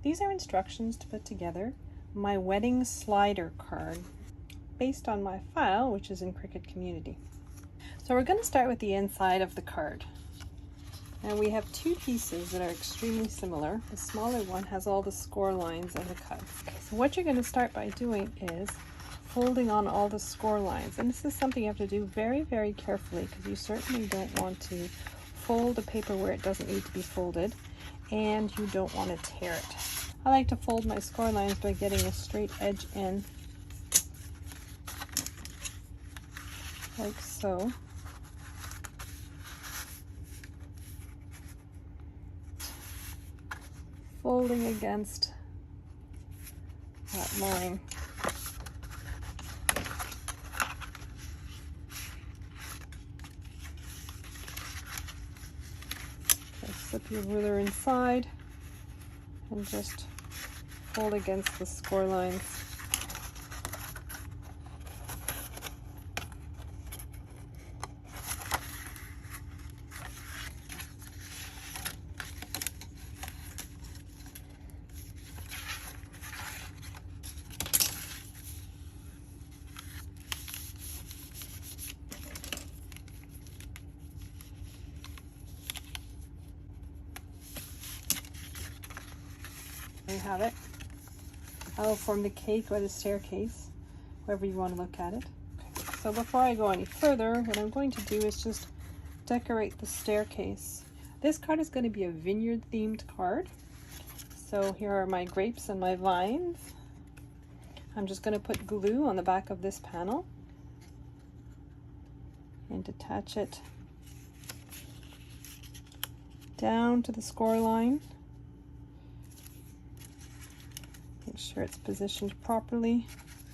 These are instructions to put together my wedding slider card based on my file, which is in Cricut Community. So we're going to start with the inside of the card. And we have two pieces that are extremely similar. The smaller one has all the score lines and the cuts. So what you're going to start by doing is folding on all the score lines. And this is something you have to do very, very carefully, because you certainly don't want to fold the paper where it doesn't need to be folded, and you don't want to tear it. I like to fold my score lines by getting a straight edge in, like so. Folding against that line. Okay, slip your ruler inside and just fold against the score lines. There you have it. I will form the cake or the staircase, however you want to look at it. Okay. So before I go any further, what I'm going to do is just decorate the staircase. This card is going to be a vineyard themed card. So here are my grapes and my vines. I'm just going to put glue on the back of this panel and attach it down to the score line. Make sure it's positioned properly.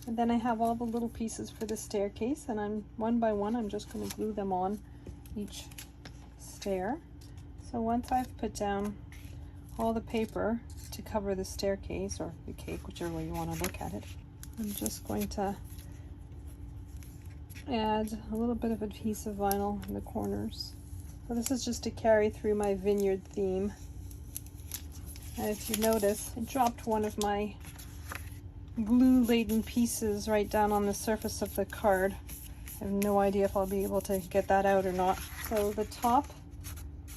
And then I have all the little pieces for the staircase, and I'm one by one, I'm just going to glue them on each stair. So once I've put down all the paper to cover the staircase, or the cake, whichever way you want to look at it, I'm just going to add a little bit of adhesive vinyl in the corners. So this is just to carry through my vineyard theme. And if you notice, I dropped one of my glue-laden pieces right down on the surface of the card. I have no idea if I'll be able to get that out or not. So the top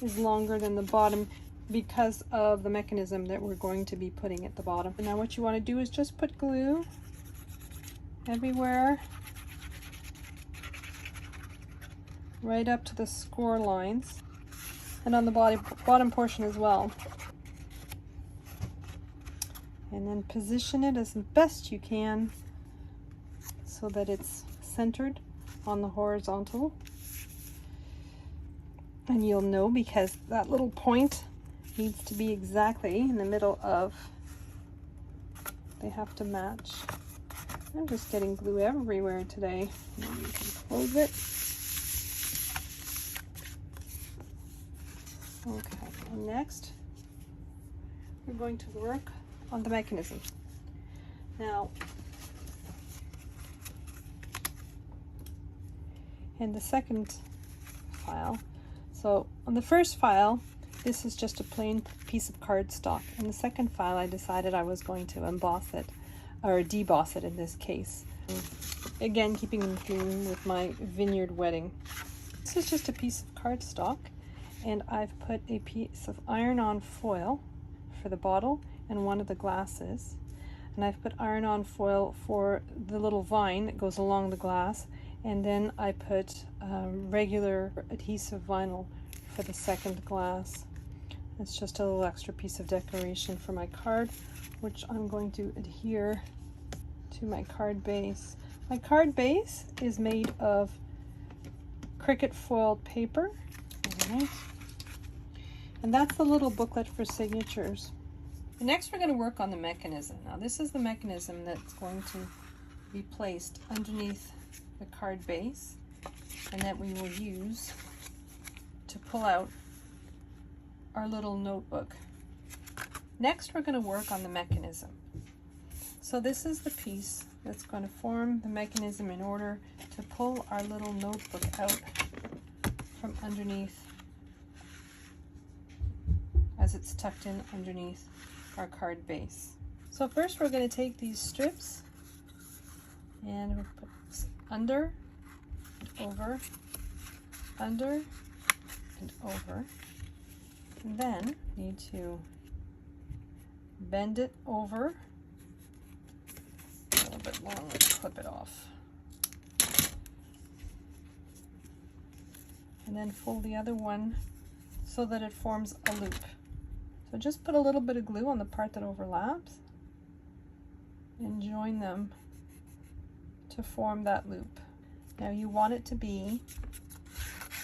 is longer than the bottom because of the mechanism that we're going to be putting at the bottom. And now what you want to do is just put glue everywhere, right up to the score lines, and on the bottom portion as well. And then position it as best you can so that it's centered on the horizontal. And you'll know because that little point needs to be exactly in the middle of, they have to match. I'm just getting glue everywhere today. Maybe you can close it. Okay, and next we're going to work on the mechanism. Now, in the second file, so on the first file, this is just a plain piece of cardstock. In the second file, I decided I was going to emboss it, or deboss it in this case. Again, keeping in theme with my vineyard wedding. This is just a piece of cardstock, and I've put a piece of iron-on foil for the bottle and one of the glasses, and I've put iron-on foil for the little vine that goes along the glass, and then I put regular adhesive vinyl for the second glass. It's just a little extra piece of decoration for my card, which I'm going to adhere to my card base. My card base is made of Cricut foiled paper. All right. And that's the little booklet for signatures. Next, we're going to work on the mechanism. Now, this is the mechanism that's going to be placed underneath the card base, and that we will use to pull out our little notebook. Next, we're going to work on the mechanism. So this is the piece that's going to form the mechanism in order to pull our little notebook out from underneath, as it's tucked in underneath our card base. So first we're going to take these strips and we'll put this under and over, under and over. And then need to bend it over a little bit long, let's clip it off. And then fold the other one so that it forms a loop. So just put a little bit of glue on the part that overlaps and join them to form that loop. Now you want it to be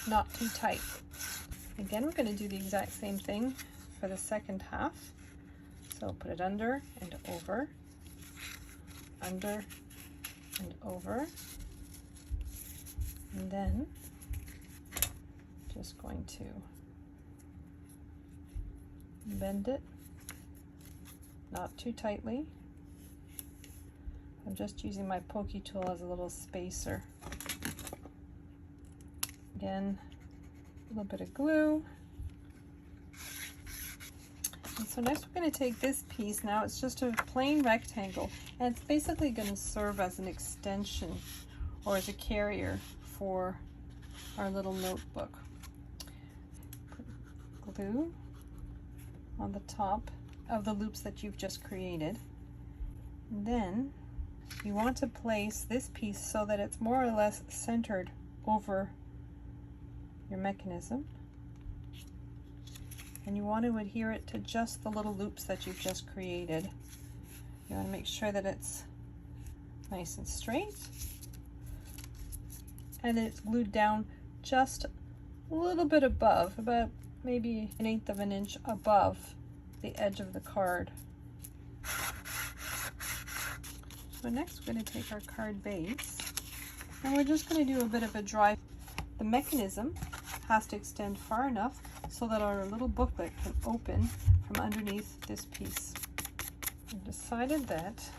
not too tight. Again, we're going to do the exact same thing for the second half. So put it under and over, under and over, and then just going to bend it, not too tightly. I'm just using my pokey tool as a little spacer. Again, a little bit of glue. And so next we're going to take this piece. Now it's just a plain rectangle, and it's basically going to serve as an extension or as a carrier for our little notebook. Put glue on the top of the loops that you've just created. And then you want to place this piece so that it's more or less centered over your mechanism. And you want to adhere it to just the little loops that you've just created. You want to make sure that it's nice and straight and that it's glued down just a little bit above, about maybe 1/8 of an inch above the edge of the card. So next we're going to take our card base and we're just going to do a bit of a dry. The mechanism has to extend far enough so that our little booklet can open from underneath this piece. I've decided that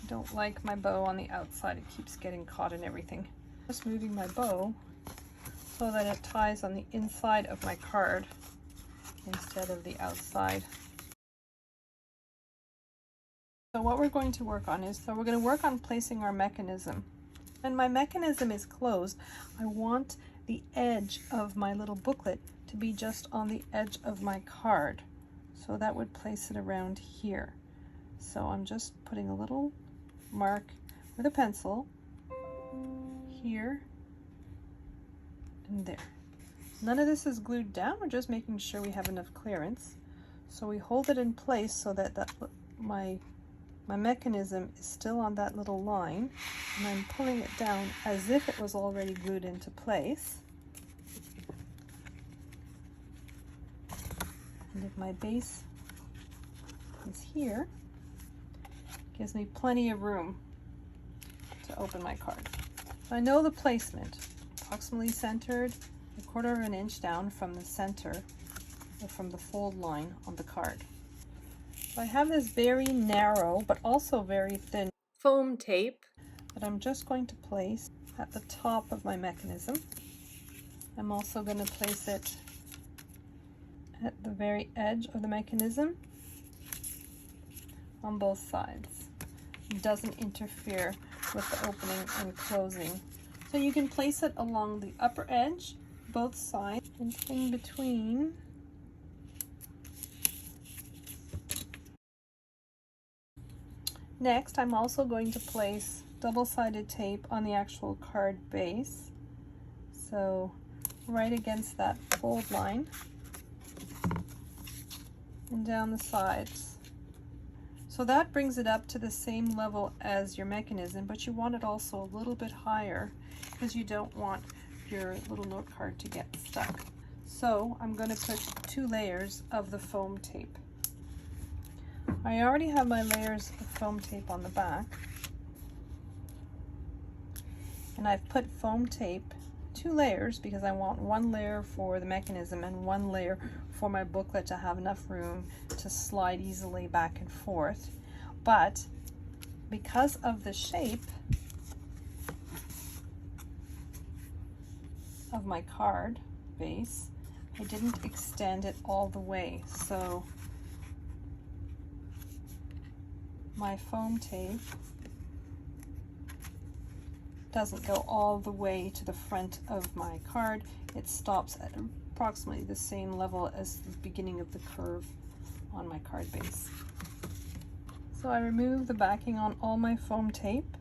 I don't like my bow on the outside. It keeps getting caught in everything. Just moving my bow so that it ties on the inside of my card instead of the outside. So what we're going to work on is, we're going to work on placing our mechanism. When my mechanism is closed, I want the edge of my little booklet to be just on the edge of my card. So that would place it around here. So I'm just putting a little mark with a pencil here and there. None of this is glued down, we're just making sure we have enough clearance. So we hold it in place so that my mechanism is still on that little line, and I'm pulling it down as if it was already glued into place. And if my base is here, it gives me plenty of room to open my card. So I know the placement, approximately centered, 1/4 of an inch down from the center, or from the fold line on the card. So I have this very narrow but also very thin foam tape that I'm just going to place at the top of my mechanism. I'm also going to place it at the very edge of the mechanism on both sides. It doesn't interfere with the opening and closing. So you can place it along the upper edge, both sides, and in between. Next, I'm also going to place double-sided tape on the actual card base. So right against that fold line and down the sides. So that brings it up to the same level as your mechanism, but you want it also a little bit higher because you don't want your little note card to get stuck. So I'm going to put 2 layers of the foam tape. I already have my layers of foam tape on the back, and I've put foam tape 2 layers because I want 1 layer for the mechanism and 1 layer for my booklet to have enough room to slide easily back and forth. But because of the shape of my card base, I didn't extend it all the way. So my foam tape doesn't go all the way to the front of my card. It stops at approximately the same level as the beginning of the curve on my card base. So I remove the backing on all my foam tape.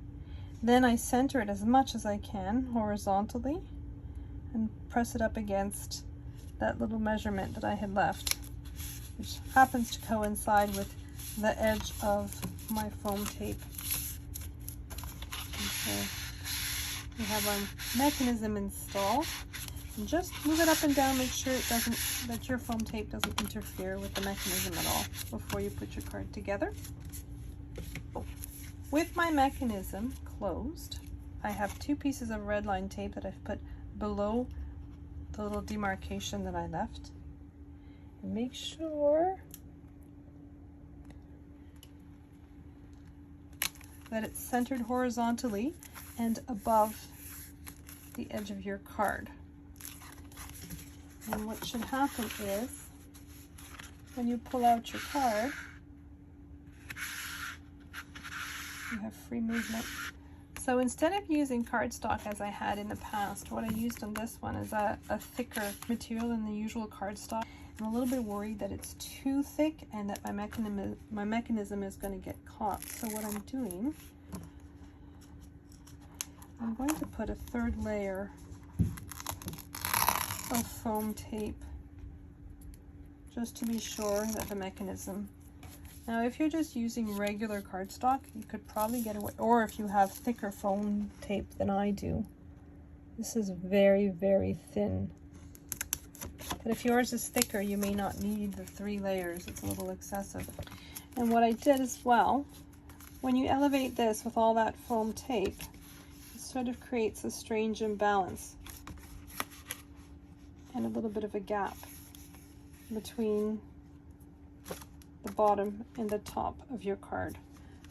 Then I center it as much as I can horizontally and press it up against that little measurement that I had left, which happens to coincide with the edge of my foam tape. And so we have our mechanism installed. And just move it up and down, make sure that your foam tape doesn't interfere with the mechanism at all before you put your card together. With my mechanism closed, I have 2 pieces of red line tape that I've put below the little demarcation that I left. And make sure that it's centered horizontally and above the edge of your card. And what should happen is, when you pull out your card, you have free movement. So instead of using cardstock as I had in the past, what I used on this one is a thicker material than the usual cardstock. I'm a little bit worried that it's too thick and that my mechanism is going to get caught. So what I'm doing, I'm going to put a 3rd layer of foam tape just to be sure that the mechanism. Now if you're just using regular cardstock, you could probably get away, or if you have thicker foam tape than I do. This is very, very thin. But if yours is thicker, you may not need the 3 layers. It's a little excessive. And what I did as well, when you elevate this with all that foam tape, it sort of creates a strange imbalance and a little bit of a gap between the bottom and the top of your card.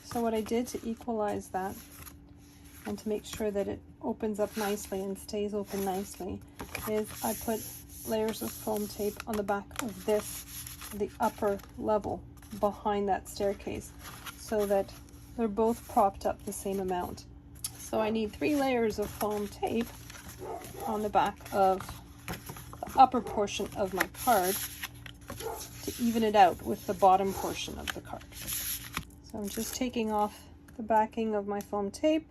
So what I did to equalize that and to make sure that it opens up nicely and stays open nicely is I put layers of foam tape on the back of this, the upper level behind that staircase, so that they're both propped up the same amount. So I need 3 layers of foam tape on the back of the upper portion of my card to even it out with the bottom portion of the card. So I'm just taking off the backing of my foam tape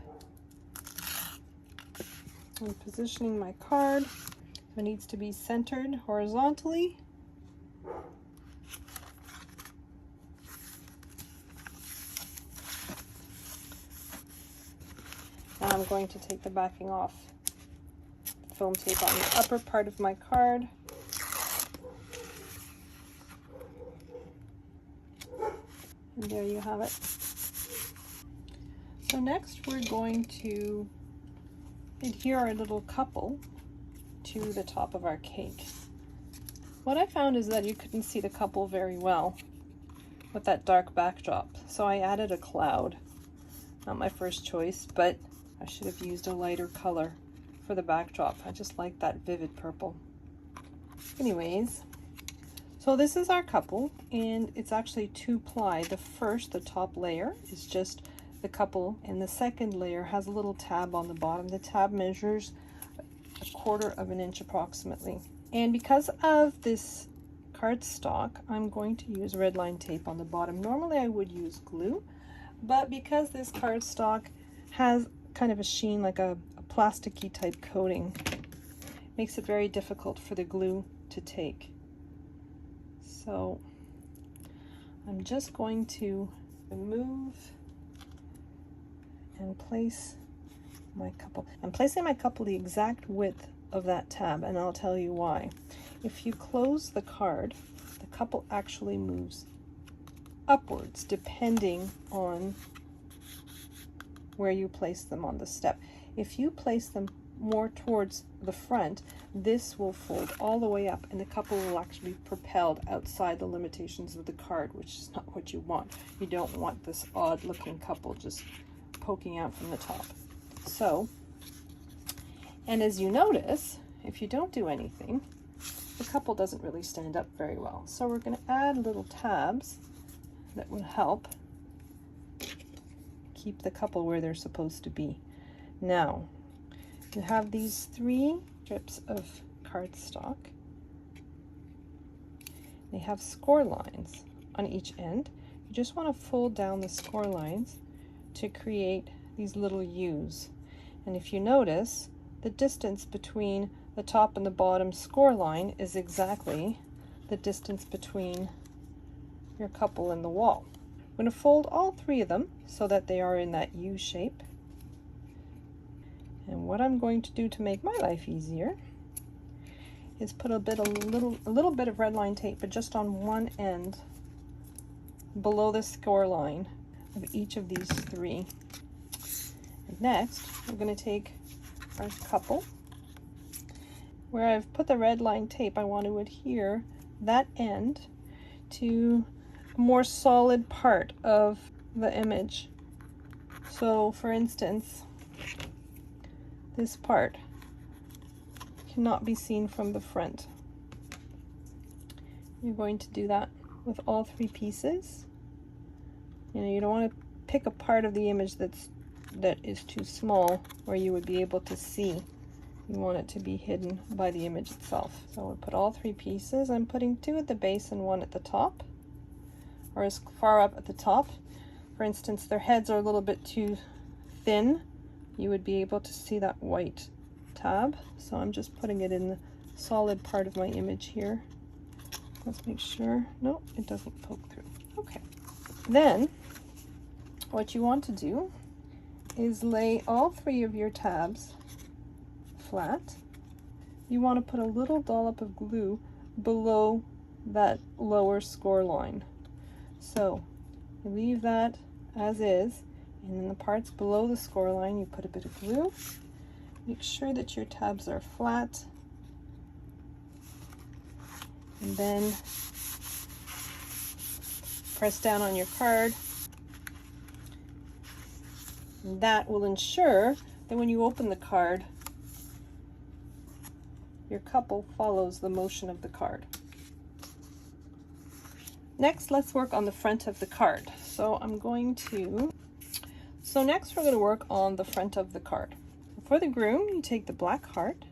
and positioning my card. It needs to be centered horizontally. Now I'm going to take the backing off the foam tape on the upper part of my card. And there you have it. So next we're going to adhere our little couple to the top of our cake. What I found is that you couldn't see the couple very well with that dark backdrop, so I added a cloud. Not my first choice, but I should have used a lighter color for the backdrop. I just like that vivid purple. Anyways, so this is our couple, and it's actually 2-ply. The top layer is just the couple, and the second layer has a little tab on the bottom. The tab measures 1/4 of an inch approximately. And because of this cardstock, I'm going to use red line tape on the bottom. Normally I would use glue, but because this cardstock has kind of a sheen, like a plasticky type coating, makes it very difficult for the glue to take. So I'm just going to remove and place my couple. I'm placing my couple the exact width of that tab, and I'll tell you why. If you close the card, the couple actually moves upwards depending on where you place them on the step. If you place them more towards the front, this will fold all the way up and the couple will actually be propelled outside the limitations of the card, which is not what you want. You don't want this odd looking couple just poking out from the top. So, and as you notice, if you don't do anything, the couple doesn't really stand up very well. So we're going to add little tabs that will help keep the couple where they're supposed to be. Now, you have these 3 strips of cardstock. They have score lines on each end. You just want to fold down the score lines to create these little U's. And if you notice, the distance between the top and the bottom score line is exactly the distance between your couple and the wall. I'm going to fold all 3 of them so that they are in that U shape. And what I'm going to do to make my life easier is put a little bit of red line tape, but just on one end below the score line of each of these 3. And next, we're going to take our couple. Where I've put the red line tape, I want to adhere that end to a more solid part of the image. So, for instance, this part cannot be seen from the front. You're going to do that with all 3 pieces. You know, you don't want to pick a part of the image that is too small where you would be able to see. You want it to be hidden by the image itself. So we'll put all 3 pieces. I'm putting 2 at the base and 1 at the top, or as far up at the top. For instance, their heads are a little bit too thin. You would be able to see that white tab. So I'm just putting it in the solid part of my image here. Let's make sure. No, it doesn't poke through. Okay. Then what you want to do is lay all 3 of your tabs flat. You want to put a little dollop of glue below that lower score line. So you leave that as is, and in the parts below the score line you put a bit of glue. Make sure that your tabs are flat, and then press down on your card. And that will ensure that when you open the card, your couple follows the motion of the card. Next, let's work on the front of the card. Next we're going to work on the front of the card. For the groom, you take the black heart,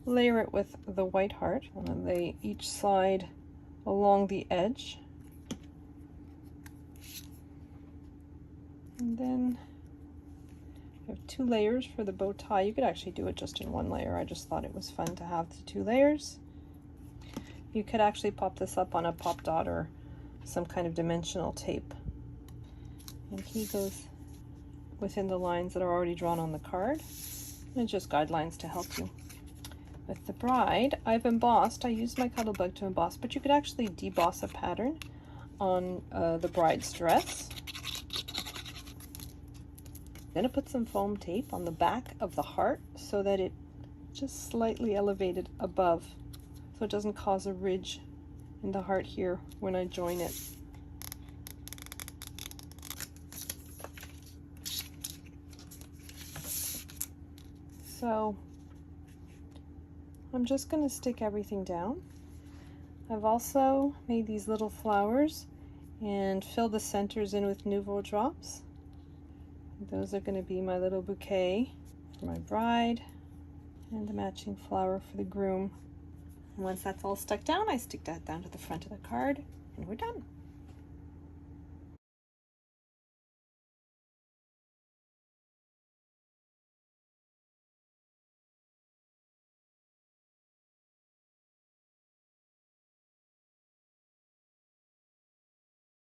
layer it with the white heart, and then lay each side along the edge. And then you have 2 layers for the bow tie. You could actually do it just in 1 layer. I just thought it was fun to have the 2 layers. You could actually pop this up on a pop dot or some kind of dimensional tape. And he goes within the lines that are already drawn on the card. And just guidelines to help you. With the bride, I've embossed. I used my Cuttlebug to emboss, but you could actually deboss a pattern on the bride's dress. Then I put some foam tape on the back of the heart so that it just slightly elevated above, so it doesn't cause a ridge in the heart here when I join it. So I'm just going to stick everything down. I've also made these little flowers and filled the centers in with Nouveau drops. Those are going to be my little bouquet for my bride and the matching flower for the groom. And once that's all stuck down, I stick that down to the front of the card and we're done.